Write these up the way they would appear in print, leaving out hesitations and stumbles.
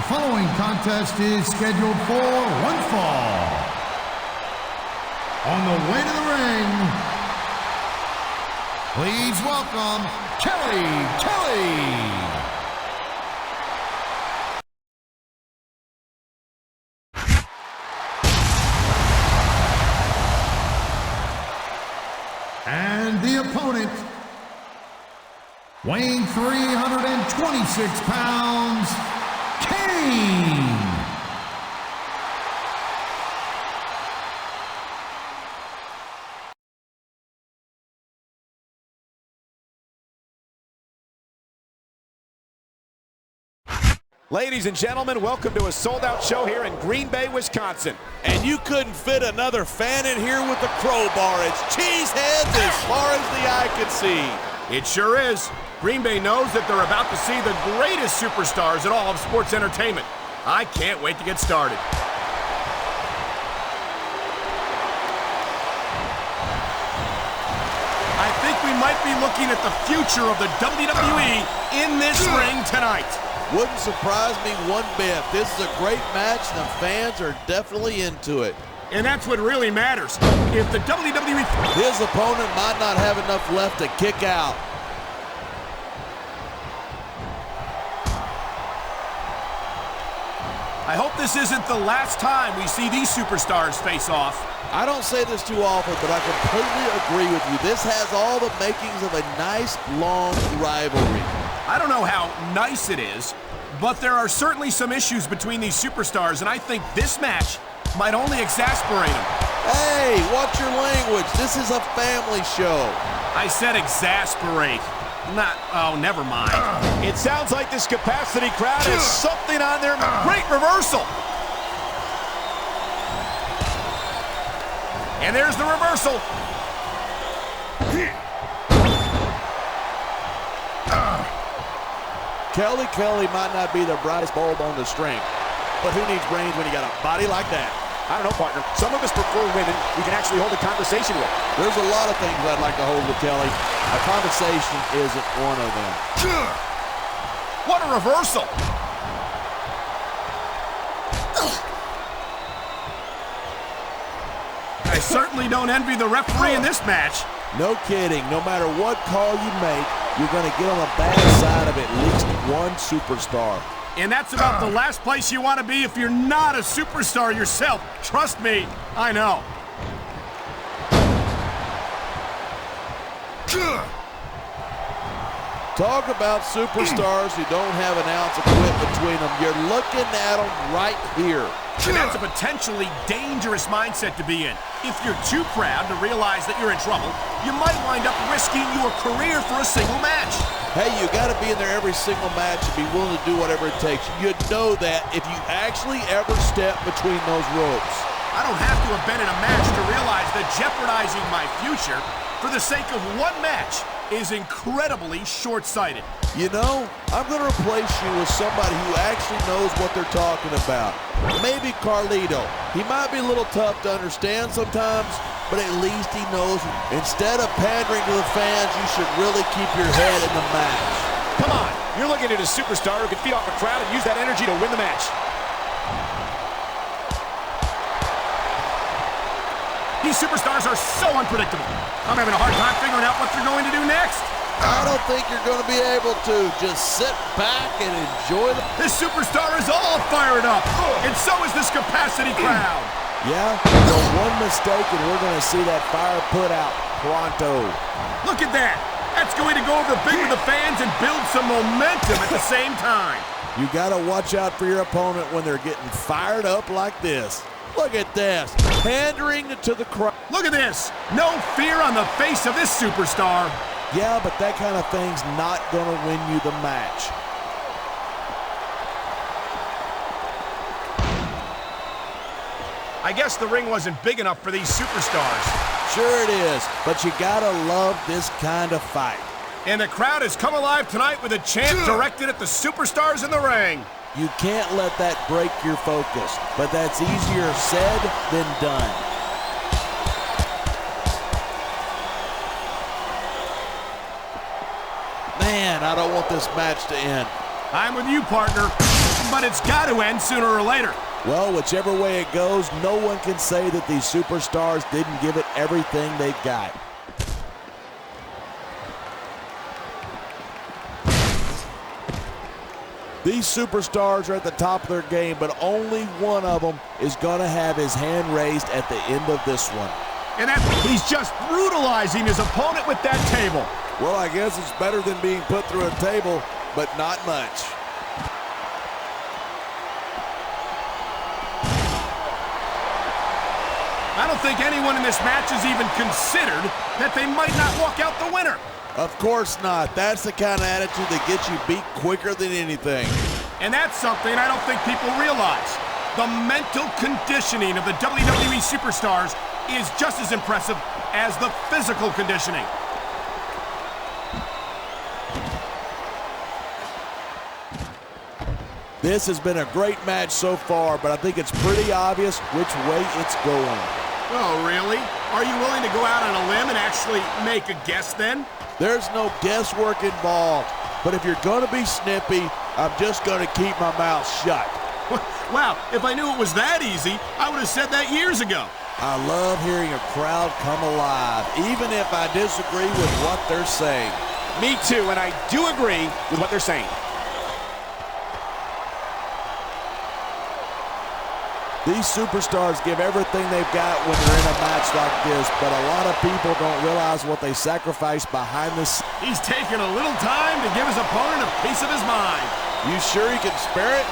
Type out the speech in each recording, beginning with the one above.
The following contest is scheduled for one fall. On the way to the ring, please welcome Kelly. And the opponent, weighing 326 pounds, Kane. Ladies and gentlemen, welcome to a sold-out show here in Green Bay, Wisconsin. And you couldn't fit another fan in here with a crowbar. It's cheeseheads as far as the eye can see. It sure is. Green Bay knows that they're about to see the greatest superstars in all of sports entertainment. I can't wait to get started. I think we might be looking at the future of the WWE in this ring tonight. Wouldn't surprise me one bit. This is a great match, and the fans are definitely into it. And that's what really matters. If the WWE... His opponent might not have enough left to kick out. I hope this isn't the last time we see these superstars face off. I don't say this too often, but I completely agree with you. This has all the makings of a nice, long rivalry. I don't know how nice it is, but there are certainly some issues between these superstars, and I think this match might only exasperate them. Hey, watch your language. This is a family show. I said exasperate. Not, oh, never mind. It sounds like this capacity crowd has something on their great reversal. And there's the reversal. Kelly might not be the brightest bulb on the string, but who needs brains when you got a body like that? I don't know, partner. Some of us prefer women we can actually hold a conversation with. There's a lot of things I'd like to hold with Kelly. A conversation isn't one of them. What a reversal! I certainly don't envy the referee in this match. No kidding. No matter what call you make, you're going to get on the bad side of at least one superstar. And that's about the last place you want to be if you're not a superstar yourself. Trust me, I know. Talk about superstars who don't have an ounce of quit between them. You're looking at them right here. And that's a potentially dangerous mindset to be in. If you're too proud to realize that you're in trouble, you might wind up risking your career for a single match. Hey, you got to be in there every single match and be willing to do whatever it takes. You know that if you actually ever step between those ropes. I don't have to have been in a match to realize that jeopardizing my future for the sake of one match is incredibly short-sighted. You know, I'm going to replace you with somebody who actually knows what they're talking about. Maybe Carlito. He might be a little tough to understand sometimes, but at least he knows. Instead of pandering to the fans, you should really keep your head in the match. Come on, you're looking at a superstar who can feed off the crowd and use that energy to win the match. These superstars are so unpredictable. I'm having a hard time figuring out what they're going to do next. I don't think you're going to be able to. Just sit back and enjoy the... This superstar is all fired up, and so is this capacity crowd. Yeah, one mistake and we're going to see that fire put out pronto. Look at that. That's going to go over big with the fans and build some momentum at the same time. You got to watch out for your opponent when they're getting fired up like this. Look at this, pandering to the crowd. Look at this, no fear on the face of this superstar. Yeah, but that kind of thing's not going to win you the match. I guess the ring wasn't big enough for these superstars. Sure it is, but you got to love this kind of fight. And the crowd has come alive tonight with a chant directed at the superstars in the ring. You can't let that break your focus, but that's easier said than done. Man, I don't want this match to end. I'm with you, partner. but it's got to end sooner or later. Well, whichever way it goes, no one can say that these superstars didn't give it everything they've got. These superstars are at the top of their game, but only one of them is going to have his hand raised at the end of this one. And he's just brutalizing his opponent with that table. Well, I guess it's better than being put through a table, but not much. I don't think anyone in this match has even considered that they might not walk out the winner. Of course not. That's the kind of attitude that gets you beat quicker than anything. And that's something I don't think people realize. The mental conditioning of the WWE superstars is just as impressive as the physical conditioning. This has been a great match so far, but I think it's pretty obvious which way it's going. Oh, really? Are you willing to go out on a limb and actually make a guess then? There's no guesswork involved, but if you're going to be snippy, I'm just going to keep my mouth shut. Wow, if I knew it was that easy, I would have said that years ago. I love hearing a crowd come alive, even if I disagree with what they're saying. Me too, and I do agree with what they're saying. These superstars give everything they've got when they're in a match like this, but a lot of people don't realize what they sacrifice behind the scenes. He's taking a little time to give his opponent a piece of his mind. You sure he can spare it?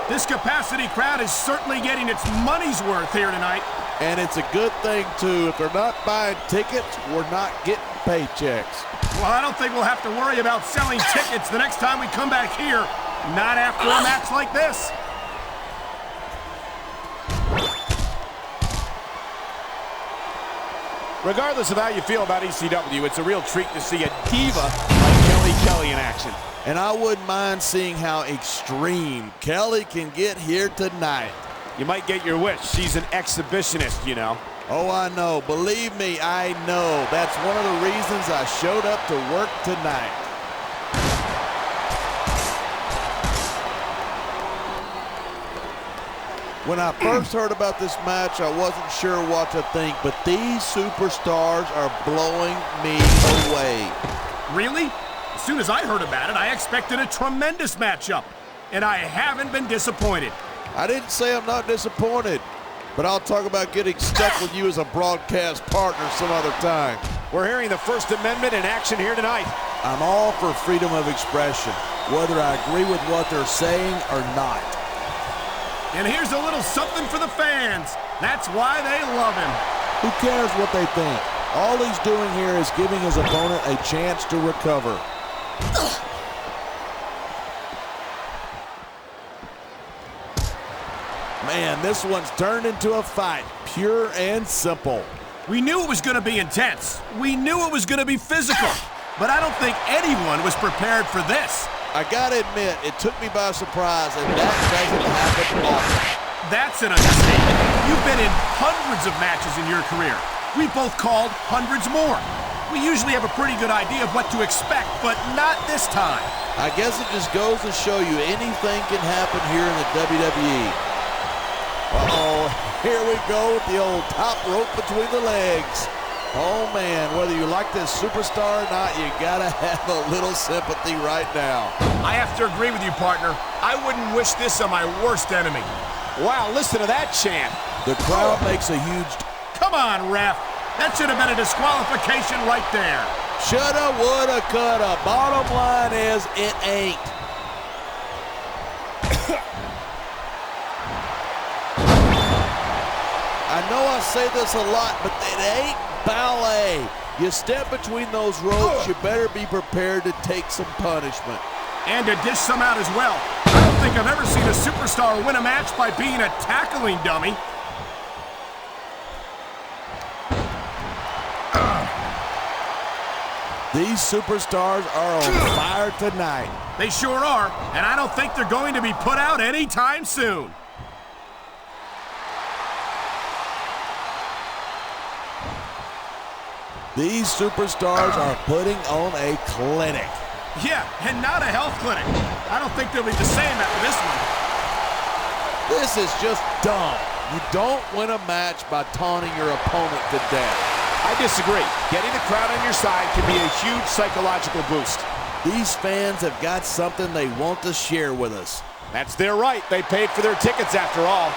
This capacity crowd is certainly getting its money's worth here tonight. And it's a good thing, too. If they're not buying tickets, we're not getting paychecks. Well, I don't think we'll have to worry about selling tickets the next time we come back here. Not after a match like this. Regardless of how you feel about ECW, it's a real treat to see a diva like Kelly in action. And I wouldn't mind seeing how extreme Kelly can get here tonight. You might get your wish. She's an exhibitionist, you know. Oh, I know. Believe me, I know. That's one of the reasons I showed up to work tonight. When I first heard about this match, I wasn't sure what to think, but these superstars are blowing me away. Really? As soon as I heard about it, I expected a tremendous matchup, and I haven't been disappointed. I didn't say I'm not disappointed, but I'll talk about getting stuck with you as a broadcast partner some other time. We're hearing the First Amendment in action here tonight. I'm all for freedom of expression, whether I agree with what they're saying or not. And here's a little something for the fans. That's why they love him. Who cares what they think? All he's doing here is giving his opponent a chance to recover. Man, this one's turned into a fight, pure and simple. We knew it was going to be intense. We knew it was going to be physical. But I don't think anyone was prepared for this. I gotta admit, it took me by surprise, and that doesn't happen often. That's an understatement. You've been in hundreds of matches in your career. We've both called hundreds more. We usually have a pretty good idea of what to expect, but not this time. I guess it just goes to show you anything can happen here in the WWE. Uh-oh, here we go with the old top rope between the legs. Oh, man, whether you like this superstar or not, you gotta have a little sympathy right now. I have to agree with you, partner. I wouldn't wish this on my worst enemy. Wow, listen to that chant. The crowd makes a huge... Come on, ref. That should have been a disqualification right there. Shoulda, woulda, coulda. Bottom line is, it ain't. I know I say this a lot, but it ain't ballet. You step between those ropes, you better be prepared to take some punishment. And to dish some out as well. I don't think I've ever seen a superstar win a match by being a tackling dummy. These superstars are on fire tonight. They sure are, and I don't think they're going to be put out anytime soon. These superstars are putting on a clinic. Yeah, and not a health clinic. I don't think they'll be the same after this one. This is just dumb. You don't win a match by taunting your opponent to death. I disagree. Getting the crowd on your side can be a huge psychological boost. These fans have got something they want to share with us. That's their right. They paid for their tickets after all.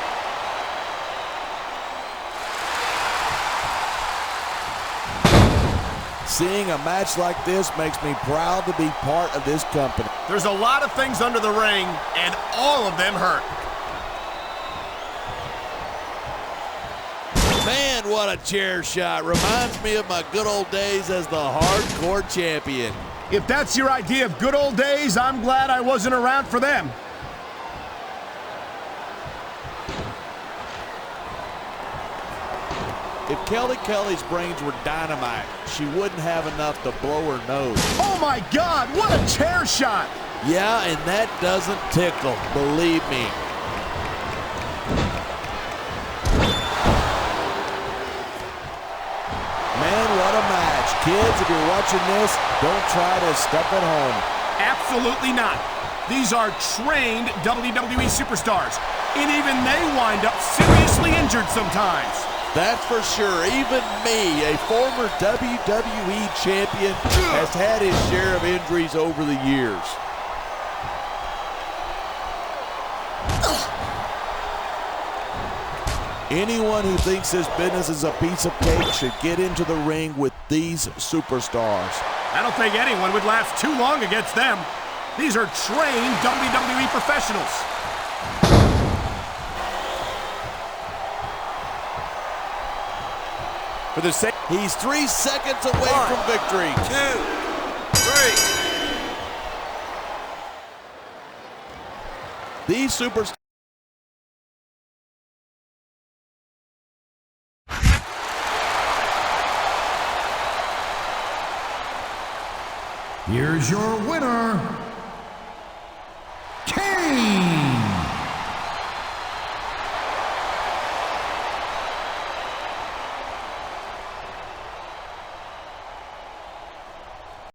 Seeing a match like this makes me proud to be part of this company. There's a lot of things under the ring, and all of them hurt. Man, what a chair shot. Reminds me of my good old days as the hardcore champion. If that's your idea of good old days, I'm glad I wasn't around for them. If Kelly's brains were dynamite, she wouldn't have enough to blow her nose. Oh my God, what a chair shot! Yeah, and that doesn't tickle, believe me. Man, what a match. Kids, if you're watching this, don't try to step at home. Absolutely not. These are trained WWE superstars, and even they wind up seriously injured sometimes. That's for sure. Even me, a former WWE champion, has had his share of injuries over the years. Anyone who thinks this business is a piece of cake should get into the ring with these superstars. I don't think anyone would last too long against them. These are trained WWE professionals. For the sake, he's 3 seconds away from victory. 2, 3. These superstars. Here's your winner,